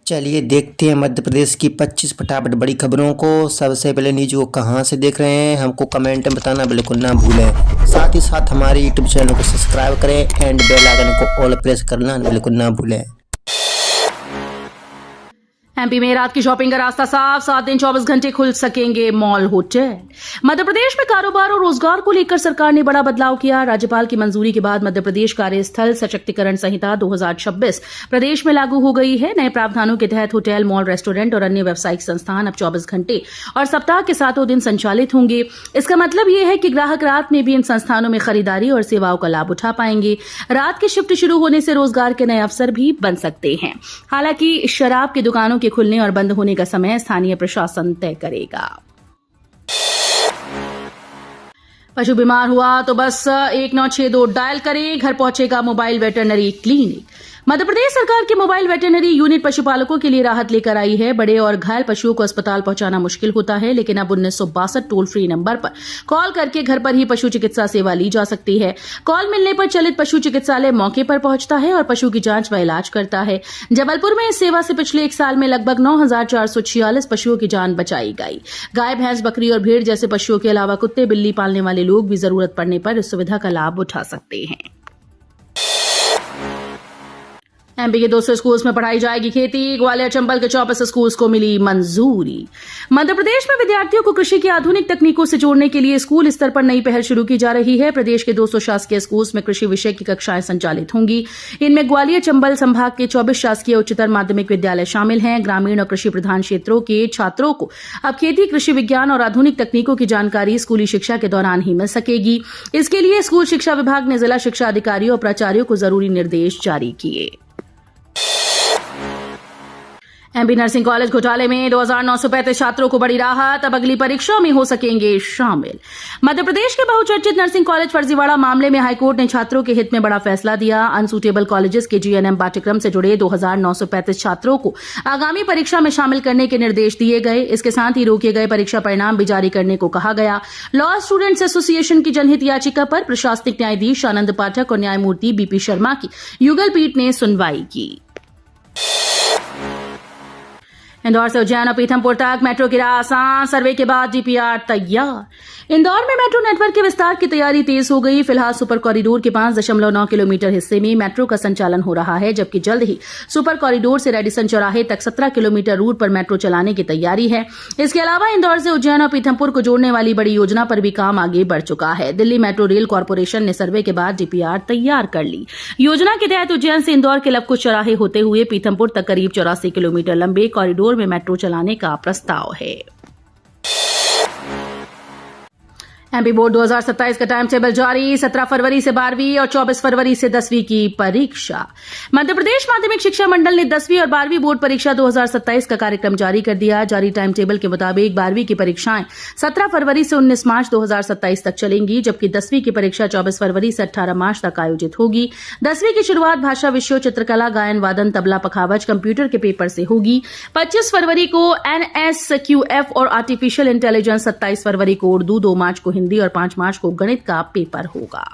चलिए देखते हैं मध्य प्रदेश की 25 फटाफट बड़ी खबरों को। सबसे पहले न्यूज को कहां से देख रहे हैं हमको कमेंट में बताना बिल्कुल ना भूलें। साथ ही साथ हमारे यूट्यूब चैनल को सब्सक्राइब करें एंड बेल आइकन को ऑल प्रेस करना बिल्कुल ना भूलें। एमपी में रात की शॉपिंग का रास्ता साफ, 7 दिन 24 घंटे खुल सकेंगे मॉल होटल। मध्य प्रदेश में कारोबार और रोजगार को लेकर सरकार ने बड़ा बदलाव किया। राज्यपाल की मंजूरी के बाद मध्य प्रदेश कार्यस्थल सशक्तिकरण संहिता 2026 प्रदेश में लागू हो गई है। नए प्रावधानों के तहत होटल, मॉल, रेस्टोरेंट और अन्य व्यावसायिक संस्थान अब 24 घंटे और सप्ताह के 7 दिन संचालित होंगे। इसका मतलब यह है कि ग्राहक रात में भी इन संस्थानों में खरीदारी और सेवाओं का लाभ उठा पाएंगे। रात की शिफ्ट शुरू होने से रोजगार के नए अवसर भी बन सकते हैं। हालांकि शराब की दुकानों के खुलने और बंद होने का समय स्थानीय प्रशासन तय करेगा। पशु बीमार हुआ तो बस 1962 डायल करें, घर पहुंचेगा mobile veterinary clinic. Madhya Pradesh सरकार की मोबाइल वेटरनरी यूनिट पशुपालकों के लिए राहत लेकर आई है। बड़े और घायल पशुओं को अस्पताल पहुंचाना मुश्किल होता है, लेकिन अब 1962 टोल फ्री नंबर पर कॉल करके घर पर ही पशु चिकित्सा सेवा ली जा सकती है। कॉल मिलने पर चलित पशु चिकित्सालय मौके पर पहुंचता है और पशु की जांच व इलाज करता है। जबलपुर में इस सेवा से पिछले 1 साल में लगभग 9,446 पशुओं की जान बचाई गई। गाय, भैंस, बकरी और भेड़ जैसे पशुओं के अलावा कुत्ते, बिल्ली पालने वाले लोग भी जरूरत पड़ने पर इस सुविधा का लाभ उठा सकते हैं। एमपी के 200 स्कूल्स में पढ़ाई जाएगी खेती। ग्वालियर, चंबल के 24 स्कूल्स को मिली मंजूरी। मध्य प्रदेश में विद्यार्थियों को कृषि की आधुनिक तकनीकों से जोड़ने के लिए स्कूल स्तर पर नई पहल शुरू की जा रही है। प्रदेश के 200 शासकीय स्कूल्स में कृषि विषय की कक्षाएं संचालित होंगी। इनमें ग्वालियर, चंबल संभाग के 24 शासकीय उच्चतर माध्यमिक विद्यालय शामिल हैं। ग्रामीण और कृषि प्रधान क्षेत्रों के छात्रों को अब खेती, कृषि विज्ञान और आधुनिक तकनीकों की जानकारी स्कूली शिक्षा के दौरान ही मिल सकेगी। इसके लिए स्कूल शिक्षा विभाग ने जिला शिक्षा अधिकारियों और प्राचार्यों को जरूरी निर्देश जारी किए। एमपी नर्सिंग कॉलेज घोटाले में 2,935 छात्रों को बड़ी राहत, अब अगली परीक्षा में हो सकेंगे शामिल। मध्य प्रदेश के बहुचर्चित नर्सिंग कॉलेज फर्जीवाड़ा मामले में हाईकोर्ट ने छात्रों के हित में बड़ा फैसला दिया। अनसूटेबल कॉलेजेस के जीएनएम पाठ्यक्रम से जुड़े 2,935 छात्रों को आगामी परीक्षा में शामिल करने के निर्देश दिए गए। इसके साथ ही रोके गए परीक्षा परिणाम भी जारी करने को कहा गया। लॉ स्टूडेंट्स एसोसिएशन की जनहित याचिका पर प्रशासनिक न्यायाधीश आनंद पाठक और न्यायमूर्ति बीपी शर्मा की युगल पीठ ने सुनवाई की। इंदौर से उज्जैन और पीथमपुर तक मेट्रो की राह आसान, सर्वे के बाद डीपीआर तैयार। इंदौर में मेट्रो नेटवर्क के विस्तार की तैयारी तेज हो गई। फिलहाल सुपर कॉरिडोर के 5.9 किलोमीटर हिस्से में मेट्रो का संचालन हो रहा है, जबकि जल्द ही सुपर कॉरिडोर से रेडिसन चौराहे तक 17 किलोमीटर रूट पर मेट्रो चलाने की तैयारी है। इसके अलावा इंदौर से उज्जैन और पीथमपुर को जोड़ने वाली बड़ी योजना पर भी काम आगे बढ़ चुका है। दिल्ली मेट्रो रेल कॉर्पोरेशन ने सर्वे के बाद डीपीआर तैयार कर ली। योजना के तहत उज्जैन से इंदौर के लवकुश चौराहे होते हुए पीथमपुर तक करीब 84 किलोमीटर लंबे कॉरिडोर में मेट्रो चलाने का प्रस्ताव है। एमपी बोर्ड 2027 का टाइम टेबल जारी। 17 फरवरी से 12वीं और 24 फरवरी से 10वीं की परीक्षा। मध्य प्रदेश माध्यमिक शिक्षा मंडल ने 10वीं और 12वीं बोर्ड परीक्षा 2027 का कार्यक्रम जारी कर दिया। जारी टाइम टेबल के मुताबिक 12वीं की परीक्षाएं 17 फरवरी से 19 मार्च 2027 तक चलेंगी, जबकि 10वीं की परीक्षा 24 फरवरी से 18 मार्च तक आयोजित होगी। 10वीं की शुरुआत भाषा विषयों, चित्रकला, गायन, वादन, तबला, पखावज, कंप्यूटर के पेपर से होगी। 25 फरवरी को एनएसक्यूएफ और आर्टिफिशियल इंटेलिजेंस, 27 फरवरी को उर्दू, 2 मार्च को हिंदी और 5 मार्च को गणित का पेपर होगा।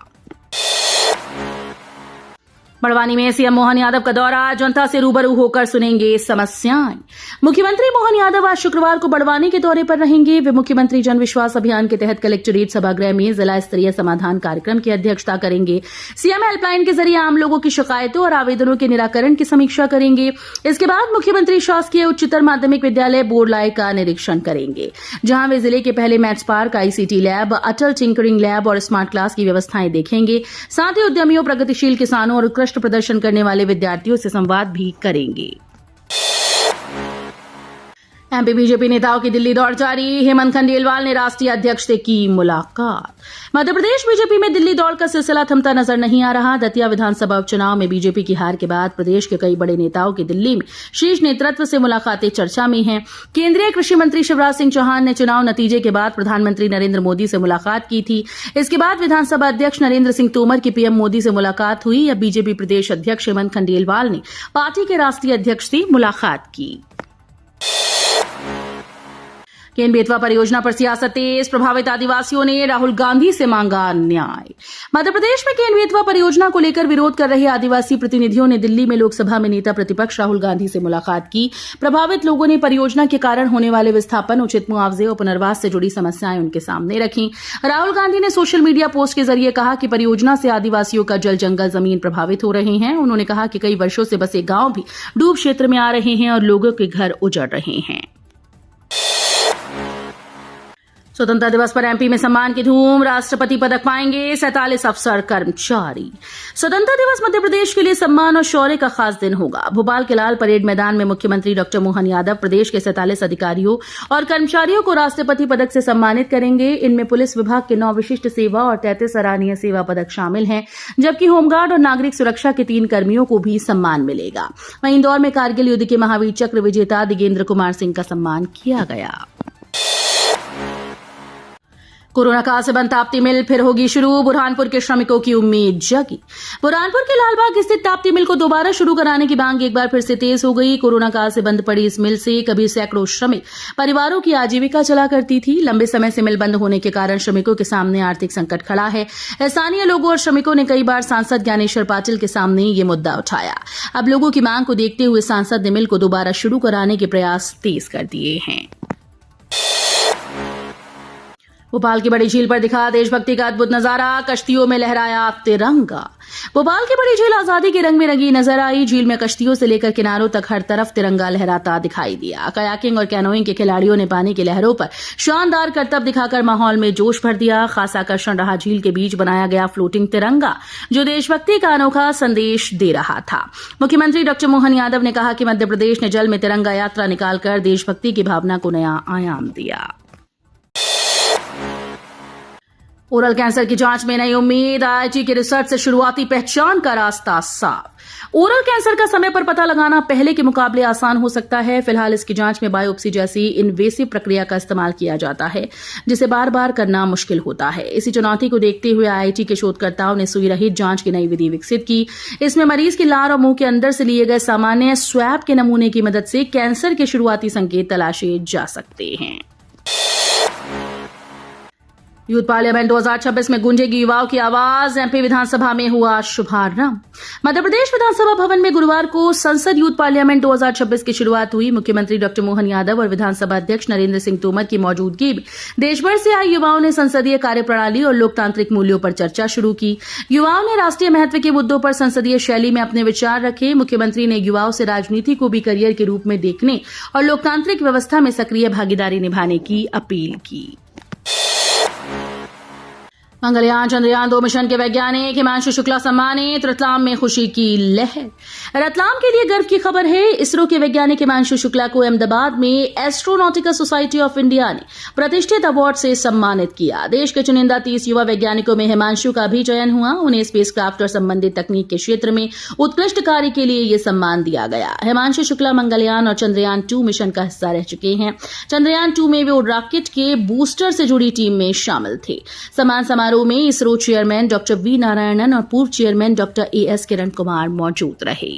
बड़वानी में सीएम मोहन यादव का दौरा, जनता से रूबरू होकर सुनेंगे समस्याएं। मुख्यमंत्री मोहन यादव आज शुक्रवार को बड़वानी के दौरे पर रहेंगे। वे मुख्यमंत्री जन विश्वास अभियान के तहत कलेक्ट्रेट सभागृह में जिला स्तरीय समाधान कार्यक्रम की अध्यक्षता करेंगे। सीएम हेल्पलाइन के जरिए आम लोगों की शिकायतों और आवेदनों के निराकरण की समीक्षा करेंगे। इसके बाद मुख्यमंत्री शासकीय उच्चतर माध्यमिक विद्यालय बोरलाई का निरीक्षण करेंगे, जहां वे जिले के पहले मैथ्स पार्क, आईसीटी लैब, अटल टिंकरिंग लैब और स्मार्ट क्लास की व्यवस्थाएं देखेंगे। साथ ही उद्यमियों, प्रगतिशील किसानों और उत्कृष्ट प्रदर्शन करने वाले विद्यार्थियों से संवाद भी करेंगे। एमपी बीजेपी नेताओं की दिल्ली दौड़ जारी। हेमंत खंडेलवाल ने राष्ट्रीय अध्यक्ष से की मुलाकात। मध्य प्रदेश बीजेपी में दिल्ली दौड़ का सिलसिला थमता नजर नहीं आ रहा। दतिया विधानसभा उपचुनाव में बीजेपी की हार के बाद प्रदेश के कई बड़े नेताओं की दिल्ली में शीर्ष नेतृत्व से मुलाकातें चर्चा में हैं। केंद्रीय कृषि मंत्री शिवराज सिंह चौहान ने चुनाव नतीजे के बाद प्रधानमंत्री नरेंद्र मोदी से मुलाकात की थी। इसके बाद विधानसभा अध्यक्ष नरेंद्र सिंह तोमर की पीएम मोदी से मुलाकात हुई। अब बीजेपी प्रदेश अध्यक्ष हेमंत खंडेलवाल ने पार्टी के राष्ट्रीय अध्यक्ष से मुलाकात की। केन बेतवा परियोजना पर सियासत तेज, प्रभावित आदिवासियों ने राहुल गांधी से मांगा न्याय। मध्य प्रदेश में केन बेतवा परियोजना को लेकर विरोध कर रहे आदिवासी प्रतिनिधियों ने दिल्ली में लोकसभा में नेता प्रतिपक्ष राहुल गांधी से मुलाकात की। प्रभावित लोगों ने परियोजना के कारण होने वाले विस्थापन, उचित मुआवजे और पुनर्वास से जुड़ी समस्याएं उनके सामने रखी। राहुल गांधी ने सोशल मीडिया पोस्ट के जरिए कहा कि परियोजना से आदिवासियों का जल, जंगल, जमीन प्रभावित हो रहे हैं। उन्होंने कहा कि कई वर्षों से बसे गांव भी डूब क्षेत्र में आ रहे हैं और लोगों के घर उजड़ रहे हैं। स्वतंत्रता दिवस पर एमपी में सम्मान की धूम, राष्ट्रपति पदक पाएंगे 47 अफसर कर्मचारी। स्वतंत्रता दिवस मध्य प्रदेश के लिए सम्मान और शौर्य का खास दिन होगा। भोपाल के लाल परेड मैदान में मुख्यमंत्री डॉक्टर मोहन यादव प्रदेश के 47 अधिकारियों और कर्मचारियों को राष्ट्रपति पदक से सम्मानित करेंगे। इनमें पुलिस विभाग के 9 विशिष्ट सेवा और 33 सराहनीय सेवा पदक शामिल हैं, जबकि होमगार्ड और नागरिक सुरक्षा के 3 कर्मियों को भी सम्मान मिलेगा। वहीं इंदौर में कारगिल युद्ध के महावीर चक्र विजेता दिगेंद्र कुमार सिंह का सम्मान किया गया। कोरोना काल से बंद ताप्ती मिल फिर होगी शुरू, बुरहानपुर के श्रमिकों की उम्मीद जगी। बुरहानपुर के लालबाग स्थित ताप्ती मिल को दोबारा शुरू कराने की मांग एक बार फिर से तेज हो गई। कोरोना काल से बंद पड़ी इस मिल से कभी सैकड़ों श्रमिक परिवारों की आजीविका चला करती थी। लंबे समय से मिल बंद होने के कारण श्रमिकों के सामने आर्थिक संकट खड़ा है। स्थानीय लोगों और श्रमिकों ने कई बार सांसद ज्ञानेश्वर पाटिल के सामने ये मुद्दा उठाया। अब लोगों की मांग को देखते हुए सांसद ने मिल को दोबारा शुरू कराने के प्रयास तेज कर दिए हैं। भोपाल की बड़ी झील पर दिखा देशभक्ति का अद्भुत नजारा, कश्तियों में लहराया तिरंगा। भोपाल की बड़ी झील आजादी के रंग में रंगी नजर आई। झील में कश्तियों से लेकर किनारों तक हर तरफ तिरंगा लहराता दिखाई दिया। कयाकिंग और कैनोइंग के खिलाड़ियों ने पानी की लहरों पर शानदार करतब दिखाकर माहौल में जोश भर दिया। खास आकर्षण रहा झील के बीच बनाया गया फ्लोटिंग तिरंगा, जो देशभक्ति का अनोखा संदेश दे रहा था। मुख्यमंत्री डॉक्टर मोहन यादव ने कहा कि मध्य प्रदेश ने जल में तिरंगा यात्रा निकालकर देशभक्ति की भावना को नया आयाम दिया। ओरल कैंसर की जांच में नई उम्मीद, आईआईटी की रिसर्च से शुरुआती पहचान का रास्ता साफ। ओरल कैंसर का समय पर पता लगाना पहले के मुकाबले आसान हो सकता है। फिलहाल इसकी जांच में बायोप्सी जैसी इन्वेसिव प्रक्रिया का इस्तेमाल किया जाता है, जिसे बार बार करना मुश्किल होता है। इसी चुनौती को देखते हुए आईआईटी के शोधकर्ताओं ने सुई रहित जांच की नई विधि विकसित की। इसमें मरीज की लार और मुंह के अंदर से लिए गए सामान्य स्वैब के नमूने की मदद से कैंसर के शुरुआती संकेत तलाशे जा सकते हैं। यूथ पार्लियामेंट 2026 में गूंजेगी युवाओं की आवाज, एमपी विधानसभा में हुआ शुभारंभ। मध्य प्रदेश विधानसभा भवन में गुरुवार को संसद यूथ पार्लियामेंट 2026 की शुरुआत हुई। मुख्यमंत्री डॉक्टर मोहन यादव और विधानसभा अध्यक्ष नरेंद्र सिंह तोमर की मौजूदगी में देशभर से आए युवाओं ने संसदीय कार्यप्रणाली और लोकतांत्रिक मूल्यों पर चर्चा शुरू की। युवाओं ने राष्ट्रीय महत्व के मुद्दों पर संसदीय शैली में अपने विचार रखे। मुख्यमंत्री ने युवाओं से राजनीति को भी करियर के रूप में देखने और लोकतांत्रिक व्यवस्था में सक्रिय भागीदारी निभाने की अपील की। मंगलयान चंद्रयान 2 मिशन के वैज्ञानिक हिमांशु शुक्ला सम्मानित, रतलाम में खुशी की लहर। रतलाम के लिए गर्व की खबर है। इसरो के वैज्ञानिक हिमांशु शुक्ला को अहमदाबाद में एस्ट्रोनॉटिकल सोसाइटी ऑफ इंडिया ने प्रतिष्ठित अवार्ड से सम्मानित किया। देश के चुनिंदा 30 युवा वैज्ञानिकों में हिमांशु का भी चयन हुआ। उन्हें स्पेसक्राफ्ट और संबंधित तकनीक के क्षेत्र में उत्कृष्ट कार्य के लिए यह सम्मान दिया गया। हिमांशु शुक्ला मंगलयान और चंद्रयान 2 मिशन का हिस्सा रह चुके हैं। चंद्रयान 2 में वे रॉकेट के बूस्टर से जुड़ी टीम में शामिल थे। सम्मान समारोह में ISRO chairman doctor V Narayanan और पूर्व chairman doctor as Kiran Kumar मौजूद रहे।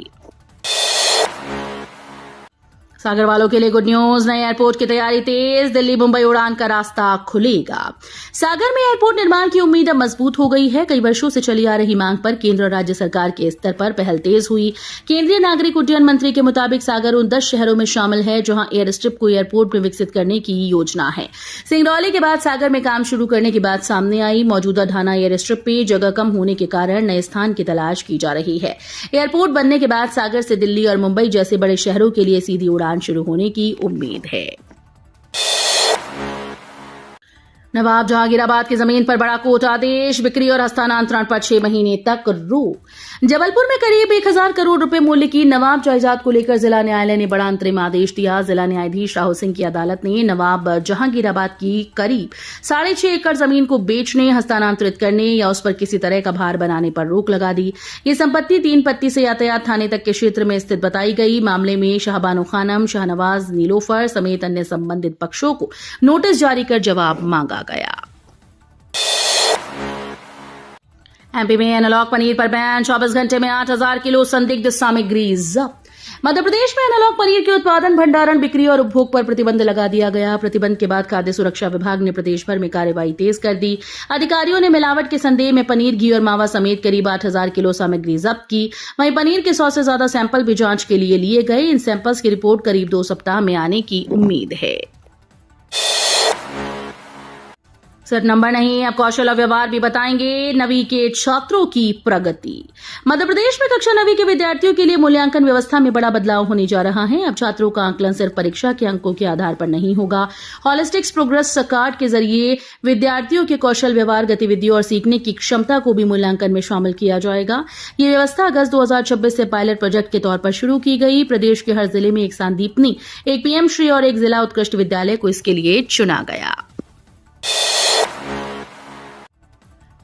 सागर वालों के लिए गुड न्यूज, नए एयरपोर्ट की तैयारी तेज, दिल्ली मुंबई उड़ान का रास्ता खुलेगा। सागर में एयरपोर्ट निर्माण की उम्मीद अब मजबूत हो गई है। कई वर्षों से चली आ रही मांग पर केंद्र और राज्य सरकार के स्तर पर पहल तेज हुई। केंद्रीय नागरिक उड्डयन मंत्री के मुताबिक सागर उन 10 शहरों में शामिल है जहां एयर स्ट्रिप को एयरपोर्ट में विकसित करने की योजना है। सिंगरौली के बाद सागर में काम शुरू करने की बात सामने आई। मौजूदा ढाना एयर स्ट्रिप पे जगह कम होने के कारण नए स्थान की तलाश की जा रही है। एयरपोर्ट बनने के बाद सागर से दिल्ली और मुंबई जैसे बड़े शहरों के लिए सीधी उड़ान शुरू होने की उम्मीद है। नवाब जहांगीराबाद की जमीन पर बड़ा कोर्ट आदेश, बिक्री और हस्तांतरण पर 6 महीने तक रोक। जबलपुर में करीब 1000 करोड़ रुपए मूल्य की नवाब जायदाद को लेकर जिला न्यायालय ने बड़ा अंतरिम आदेश दिया। जिला न्यायाधीश राहुल सिंह की अदालत ने नवाब जहांगीराबाद की करीब 6.5 एकड़ जमीन को बेचने, हस्तांतरित करने या उस पर किसी तरह का भार बनाने पर रोक लगा दी। ये संपत्ति 3 पत्ती से यातायात थाने तक के क्षेत्र में स्थित बताई गई। मामले में शाहबानो खानम, शाहनवाज, नीलोफर समेत अन्य संबंधित पक्षों को नोटिस जारी कर जवाब मांगा गया। एमपी में एनालॉग पनीर पर बैन, 24 घंटे में 8000 किलो संदिग्ध सामग्री जब्त। मध्य प्रदेश में एनालॉग पनीर के उत्पादन, भंडारण, बिक्री और उपभोग पर प्रतिबंध लगा दिया गया। प्रतिबंध के बाद खाद्य सुरक्षा विभाग ने प्रदेश भर में कार्रवाई तेज कर दी। अधिकारियों ने मिलावट के संदेह में पनीर, घी और मावा समेत करीब 8,000 किलो सामग्री जब्त की। वहीं पनीर के 100 से ज्यादा सैंपल भी जांच के लिए लिए गए। इन सैंपल्स की रिपोर्ट करीब 2 सप्ताह में आने की उम्मीद है। सिर्फ नंबर नहीं, अब कौशल और व्यवहार भी बताएंगे नवी के छात्रों की प्रगति। मध्य प्रदेश में कक्षा 9वीं के विद्यार्थियों के लिए मूल्यांकन व्यवस्था में बड़ा बदलाव होने जा रहा है। अब छात्रों का आंकलन सिर्फ परीक्षा के अंकों के आधार पर नहीं होगा। हॉलिस्टिक्स प्रोग्रेस कार्ड के जरिए विद्यार्थियों के कौशल, व्यवहार, गतिविधियों और सीखने की क्षमता को भी मूल्यांकन में शामिल किया जाएगा। ये व्यवस्था अगस्त 2026 से पायलट प्रोजेक्ट के तौर पर शुरू की गई। प्रदेश के हर जिले में एक संदीपनी, एक पीएम श्री और एक जिला उत्कृष्ट विद्यालय को इसके लिए चुना गया।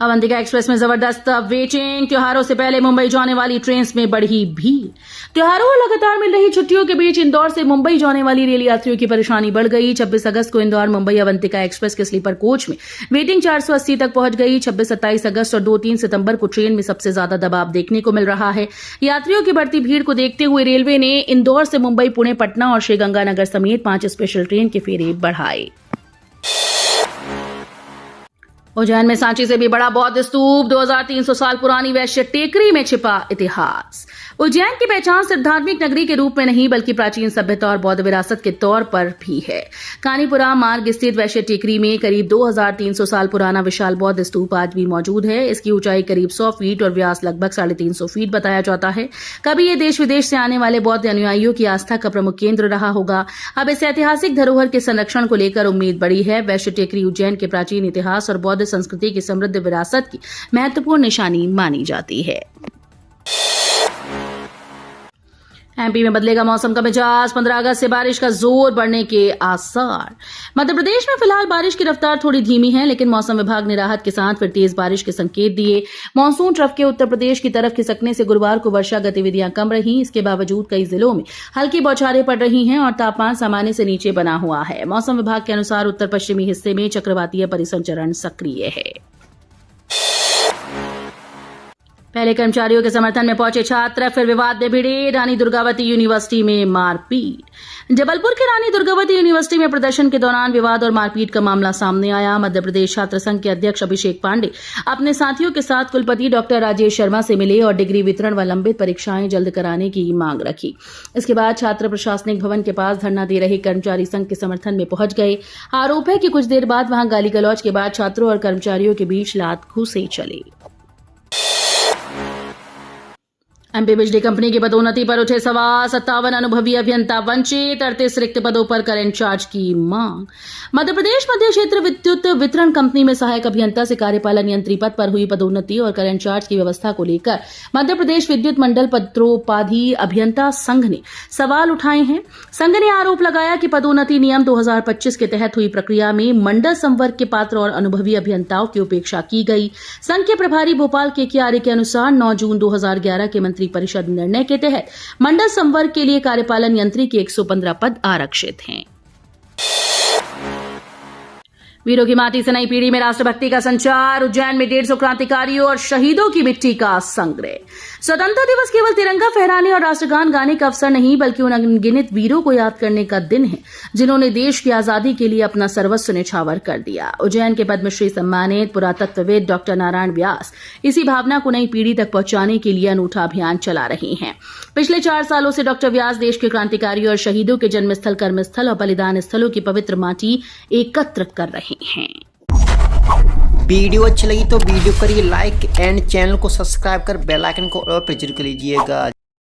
अवंतिका एक्सप्रेस में जबरदस्त वेटिंग। त्योहारों से पहले मुंबई जाने वाली ट्रेन में बढ़ी भीड़। त्योहारों और लगातार मिल रही छुट्टियों के बीच इंदौर से मुंबई जाने वाली रेल यात्रियों की परेशानी बढ़ गई। 26 अगस्त को इंदौर मुंबई अवंतिका एक्सप्रेस के स्लीपर कोच में वेटिंग 480 तक पहुंच गई। 26, 27 अगस्त और 2-3 सितंबर को ट्रेन में सबसे ज्यादा दबाव देखने को मिल रहा है। यात्रियों की बढ़ती भीड़ को देखते हुए रेलवे ने इंदौर से मुंबई, पुणे, पटना और श्रीगंगानगर समेत 5 स्पेशल ट्रेन के फेरे बढ़ाए। उज्जैन में सांची से भी बड़ा बौद्ध स्तूप। 2300 साल पुरानी वैश्य टेकरी में छिपा इतिहास। उज्जैन की पहचान सिर्फ धार्मिक नगरी के रूप में नहीं बल्कि प्राचीन सभ्यता और बौद्ध विरासत के तौर पर भी है। कानीपुरा मार्ग स्थित वैश्य टेकरी में करीब 2300 साल पुराना विशाल बौद्ध स्तूप आज भी मौजूद है। इसकी ऊंचाई करीब 100 फीट और व्यास लगभग 350 फीट बताया जाता है। कभी ये देश विदेश से आने वाले बौद्ध अनुयायियों की आस्था का प्रमुख केंद्र रहा होगा। अब इस ऐतिहासिक धरोहर के संरक्षण को लेकर उम्मीद बढ़ी है। वैश्य टेकरी उज्जैन के प्राचीन इतिहास और बौद्ध संस्कृति की समृद्ध विरासत की महत्वपूर्ण निशानी मानी जाती है। एमपी में बदलेगा मौसम का मिजाज। 15 अगस्त से बारिश का जोर बढ़ने के आसार। मध्य प्रदेश में फिलहाल बारिश की रफ्तार थोड़ी धीमी है, लेकिन मौसम विभाग ने राहत के साथ फिर तेज बारिश के संकेत दिए। मानसून ट्रफ के उत्तर प्रदेश की तरफ खिसकने से गुरुवार को वर्षा गतिविधियां कम रही। इसके बावजूद कई जिलों में हल्की बौछारें पड़ रही हैं और तापमान सामान्य से नीचे बना हुआ है। मौसम विभाग के अनुसार उत्तर पश्चिमी हिस्से में चक्रवातीय परिसंचरण सक्रिय है। पहले कर्मचारियों के समर्थन में पहुंचे छात्र फिर विवाद में भिड़े। रानी दुर्गावती यूनिवर्सिटी में मारपीट। जबलपुर के रानी दुर्गावती यूनिवर्सिटी में प्रदर्शन के दौरान विवाद और मारपीट का मामला सामने आया। मध्य प्रदेश छात्र संघ के अध्यक्ष अभिषेक पांडे अपने साथियों के साथ कुलपति डॉक्टर राजेश शर्मा से मिले और डिग्री वितरण व लंबित परीक्षाएं जल्द कराने की मांग रखी। इसके बाद छात्र प्रशासनिक भवन के पास धरना दे रहे कर्मचारी संघ के समर्थन में पहुंच गए। आरोप है कि कुछ देर बाद वहां गाली गलौज के बाद छात्रों और कर्मचारियों के बीच लात घूंसे चले। एमपी बिजली कंपनी की पदोन्नति पर उठे सवाल। 57 अनुभवी अभियंता वंचित। 38 रिक्त पदों पर कर इंचार्ज की मांग। मध्य प्रदेश मध्य क्षेत्र विद्युत वितरण कंपनी में सहायक अभियंता से कार्यपालन यंत्री पद पर हुई पदोन्नति और कर इंचार्ज की व्यवस्था को लेकर मध्य प्रदेश विद्युत मंडल पत्रोपाधि अभियंता संघ ने सवाल उठाए हैं। संघ ने आरोप लगाया कि पदोन्नति नियम 2025 के तहत हुई प्रक्रिया में मंडल संवर्ग के पात्र और अनुभवी अभियंताओं की उपेक्षा की गई। संघ के प्रभारी भोपाल के आर्य के अनुसार 9 जून 2011 के मंत्री परिषद निर्णय के तहत मंडल संवर्ग के लिए कार्यपालन यंत्री के 115 पद आरक्षित हैं। वीरों की माटी से नई पीढ़ी में राष्ट्रभक्ति का संचार। उज्जैन में 150 क्रांतिकारियों और शहीदों की मिट्टी का संग्रह। स्वतंत्रता दिवस केवल तिरंगा फहराने और राष्ट्रगान गाने का अवसर नहीं बल्कि उन अनगिनत वीरों को याद करने का दिन है जिन्होंने देश की आजादी के लिए अपना सर्वस्व न्यौछावर कर दिया। उज्जैन के पद्मश्री सम्मानित पुरातत्वविद डॉक्टर नारायण व्यास इसी भावना को नई पीढ़ी तक पहुंचाने के लिए अनूठा अभियान चला रहे हैं। पिछले 4 सालों से डॉक्टर व्यास देश के क्रांतिकारियों और शहीदों के जन्मस्थल, कर्मस्थल और बलिदान स्थलों की पवित्र माटी एकत्र कर रहे हैं। वीडियो अच्छी लगी तो वीडियो करिए लाइक एंड चैनल को सब्सक्राइब कर बेल आइकन को और प्रेस कर लीजिएगा।